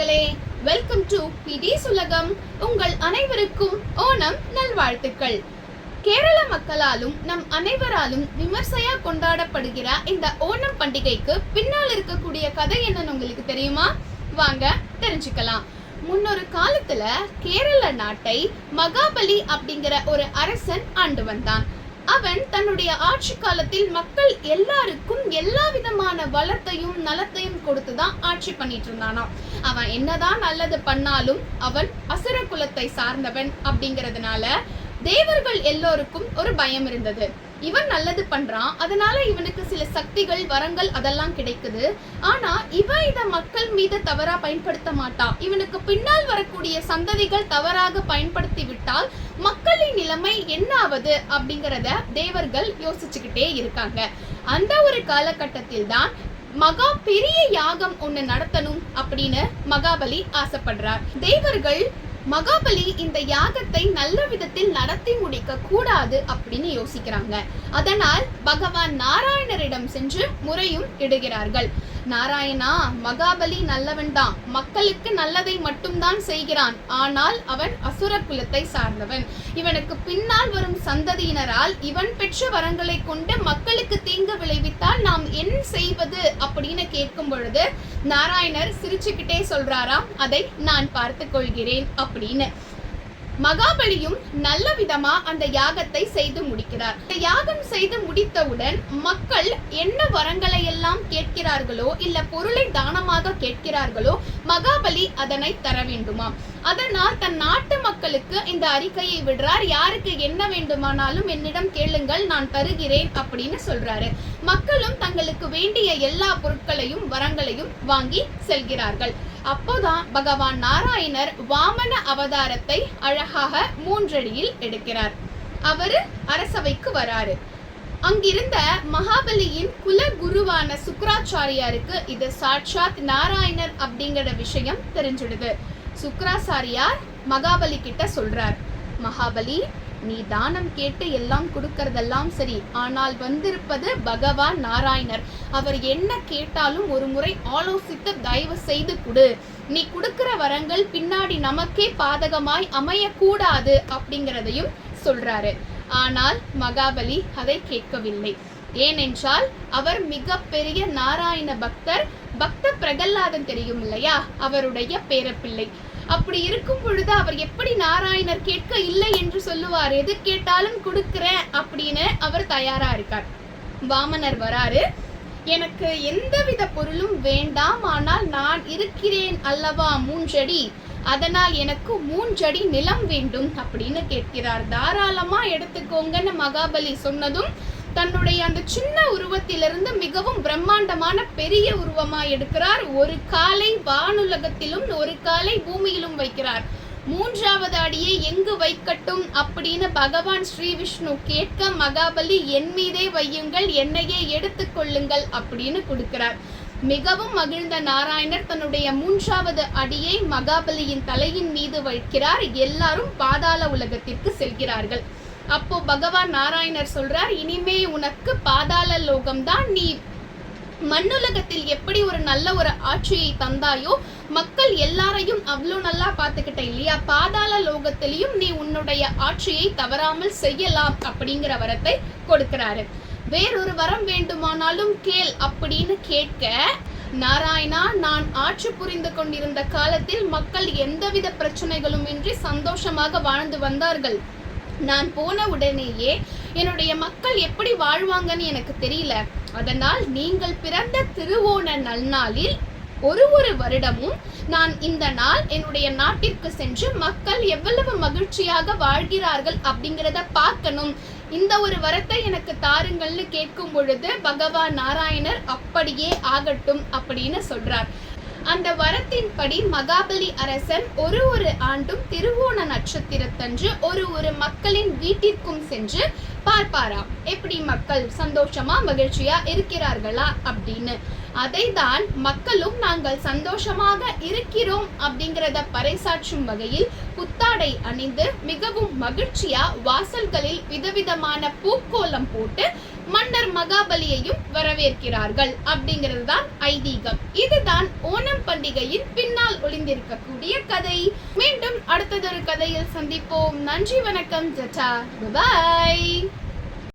மக்களே, welcome to பிடிஸ் உலகம். உங்கள் அனைவருக்கும் ஓணம் நல்வாழ்த்துக்கள். கேரள மக்களாலும் நம் அனைவராலும் விமர்சையா கொண்டாடப்படுகிற இந்த ஓணம் பண்டிகைக்கு பின்னால் இருக்கக்கூடிய கதை என்னன்னு உங்களுக்கு தெரியுமா? வாங்க தெரிஞ்சுக்கலாம். முன்னொரு காலத்துல கேரள நாட்டை மகாபலி அப்படிங்கிற ஒரு அரசன் ஆண்டு வந்தான். அவன் தன்னுடைய ஆட்சி காலத்தில் மக்கள் எல்லாருக்கும் எல்லா விதமான வளத்தையும் நலத்தையும் கொடுத்துதான் ஆட்சி பண்ணிட்டு இருந்தானாம். அவன் என்னதான் நல்லது பண்ணாலும் அவன் அசுர குலத்தை சார்ந்தவன் அப்படிங்கறதுனால தேவர்கள் எல்லோருக்கும் ஒரு பயம் இருந்தது. இவன் நல்லது பண்றான், அதனால இவனுக்கு சில சக்திகள் வரங்கள் அதெல்லாம் கிடைக்குது. ஆனா இவன் இத மக்கள் மீது தவறா பயன்படுத்த மாட்டான். இவனுக்கு பின்னால் வரக்கூடிய சந்ததிகள் தவறாக பயன்படுத்தி விட்டால் மக்களின் நிலைமை என்ன ஆவது அப்படிங்கறத தேவர்கள் யோசிச்சுக்கிட்டே இருக்காங்க. அந்த ஒரு காலகட்டத்தில் தான் பெரிய யாகம் ஒண்ணு நடத்தணும் அப்படின்னு மகாபலி ஆசைப்படுறார். தேவர்கள் மகாபலி இந்த யாகத்தை நல்ல விதத்தில் நடத்தி முடிக்க கூடாது அப்படின்னு யோசிக்கிறாங்க. அதனால் பகவான் நாராயணரிடம் சென்று முறையும் இடுகிறார்கள். நாராயணா, மகாபலி நல்லவன் தான், மக்களுக்கு நல்லதை மட்டும்தான் செய்கிறான். ஆனால் அவன் அசுர குலத்தை சார்ந்தவன். இவனுக்கு பின்னால் வரும் சந்ததியினரால் இவன் பெற்ற வரங்களை கொண்டு மக்களுக்கு தீங்கு விளைவித்தால் நாம் என்ன செய்வது அப்படின்னு கேட்கும் பொழுது நாராயணர் சிரிச்சுக்கிட்டே சொல்றாராம், அதை நான் பார்த்து கொள்கிறேன் அப்படின்னு. மகாபலியும் நல்ல விதமா அந்த யாகத்தை செய்து முடிக்கிறார். இந்த யாகம் செய்து முடித்தவுடன் மக்கள் என்ன வரங்களை எல்லாம் கேட்கிறார்களோ இல்ல பொருளை தானமாக கேட்கிறார்களோ மகாபலி அதனை தர வேண்டுமாம். அதனால் தன் நாட்டு மக்களுக்கு இந்த அறிக்கையை விடுறார். யாருக்கு என்ன வேண்டுமானாலும் என்னிடம் கேளுங்கள், நான் தருகிறேன் அப்படின்னு சொல்றாரு. மக்களும் தங்களுக்கு வேண்டிய எல்லா பொருட்களையும் வரங்களையும் வாங்கி செல்கிறார்கள். அப்போதான் பகவான் நாராயணர் வாமன அவதாரத்தை அழகாக 3 அடியில் எடுக்கிறார். அவரு அரசவைக்கு வராரு. அங்கிருந்த மகாபலியின் குல குருவான சுக்ராச்சாரியாருக்கு இது சாட்சாத் நாராயணர் அப்படிங்கிற விஷயம் தெரிஞ்சிடுது. சுக்ராச்சாரியார் மகாபலி கிட்ட சொல்றார், மகாபலி, நீ தானம் கேட்டு எல்லாம் கொடுக்கறதெல்லாம் சரி, ஆனால் வந்திருப்பது பகவான் நாராயணர். அவர் என்ன கேட்டாலும் ஒரு முறை ஆலோசித்து தயவு செய்து கொடு. நீ கொடுக்கிற வரங்கள் பின்னாடி நமக்கே பாதகமாய் அமையக்கூடாது அப்படிங்கிறதையும் சொல்றாரு. ஆனால் மகாபலி அதை கேட்கவில்லை. ஏனென்றால் அவர் மிக பெரிய நாராயண பக்தர். பக்த பிரகல்லாதன் தெரியும் இல்லையா, அவருடைய பேரப்பிள்ளை. அப்படி இருக்கும் பொழுது அவர் எப்படி நாராயணர் கேட்க இல்லை என்று சொல்லுவார்? எது கேட்டாலும் கொடுக்கிறேன் அப்படின்னு அவர் தயாரா இருக்கார். வாமனர் வராரு. எனக்கு எந்தவித பொருளும் வேண்டாம், ஆனால் நான் இருக்கிறேன் அல்லவா 3 அடி, அதனால் எனக்கு 3 அடி நிலம் வேண்டும் அப்படின்னு கேட்கிறார். தாராளமா எடுத்துக்கோங்கன்னு மகாபலி சொன்னதும் தன்னுடைய அந்த சின்ன உருவத்திலிருந்து மிகவும் பிரம்மாண்டமான பெரிய உருவமா எடுக்கிறார். ஒரு காலை வானுலகத்திலும் ஒரு காலை பூமியிலும் வைக்கிறார். 3வது அடியை எங்கு வைக்கட்டும் அப்படின்னு பகவான் ஸ்ரீ விஷ்ணு கேட்க மகாபலி என் மீதே வையுங்கள், என்னையே எடுத்துக்கொள்ளுங்கள் அப்படின்னு கொடுக்கிறார். மிகவும் மகிழ்ந்த நாராயணர் தன்னுடைய 3வது அடியை மகாபலியின் தலையின் மீது வைக்கிறார். எல்லாரும் பாதாள உலகத்திற்கு செல்கிறார்கள். அப்போ பகவான் நாராயணர் சொல்றார், இனிமே உனக்கு பாதாள லோகம்தான். நீ மண்ணுலகத்தில் எப்படி ஒரு நல்ல ஒரு ஆட்சியை தந்தாயோ, மக்கள் எல்லாரையும் அவ்வளோ நல்லா பார்த்துக்கிட்ட இல்லையா, பாதாள லோகத்திலையும் நீ உன்னுடைய ஆட்சியை தவறாமல் செய்யலாம் அப்படிங்கிற வரத்தை கொடுக்கிறாரு. வேறொரு வரம் வேண்டுமானாலும் கேள் அப்படின்னு கேட்க, நாராயணா, நான் ஆட்சி புரிந்து கொண்டிருந்த காலத்தில் மக்கள் எந்தவித பிரச்சனைகளும் இன்றி சந்தோஷமாக வாழ்ந்து வந்தார்கள். நான் போன உடனேயே என்னுடைய மக்கள் எப்படி வாழ்வாங்கன்னு எனக்கு தெரியல. அதனால் நீங்கள் பிறந்த திருவோண நன்னாளில் ஒரு வருடமும் நான் இந்த நாள் என்னுடைய நாட்டிற்கு சென்று மக்கள் எவ்வளவு மகிழ்ச்சியாக வாழ்கிறார்கள் அப்படிங்கிறத பார்க்கணும். இந்த ஒரு வரத்தை எனக்கு தாருங்கள்னு கேட்கும் பொழுது பகவான் நாராயணர் அப்படியே ஆகட்டும் அப்படின்னு சொல்றார். அந்த வரத்தின்படி மகாபலி அரசன் ஒரு ஆண்டும் திருவோண நட்சத்திரத்தன்று ஒரு மக்களின் வீட்டிற்கும் சென்று பார்ப்பாராம், எப்படி மக்கள் சந்தோஷமா மகிழ்ச்சியா இருக்கிறார்களா அப்படின்னு. அதை தான் மக்களும் நாங்கள் சந்தோஷமாக இருக்கிறோம் அப்படிங்கிறத பறைசாற்றும் வகையில் புத்தாடை அணிந்து மிகவும் மகிழ்ச்சியா வாசல்களில் விதவிதமான பூக்கோலம் போட்டு மன்னர் மகாபலியையும் வரவேற்கிறார்கள் அப்படிங்கிறது தான் ஐதீகம். இதுதான் ஓணம் பண்டிகையின் பின்னால் ஒளிந்திருக்கக்கூடிய கதை. மீண்டும் அடுத்ததொரு கதையில் சந்திப்போம். நன்றி, வணக்கம், ஜட்டா, பாய்.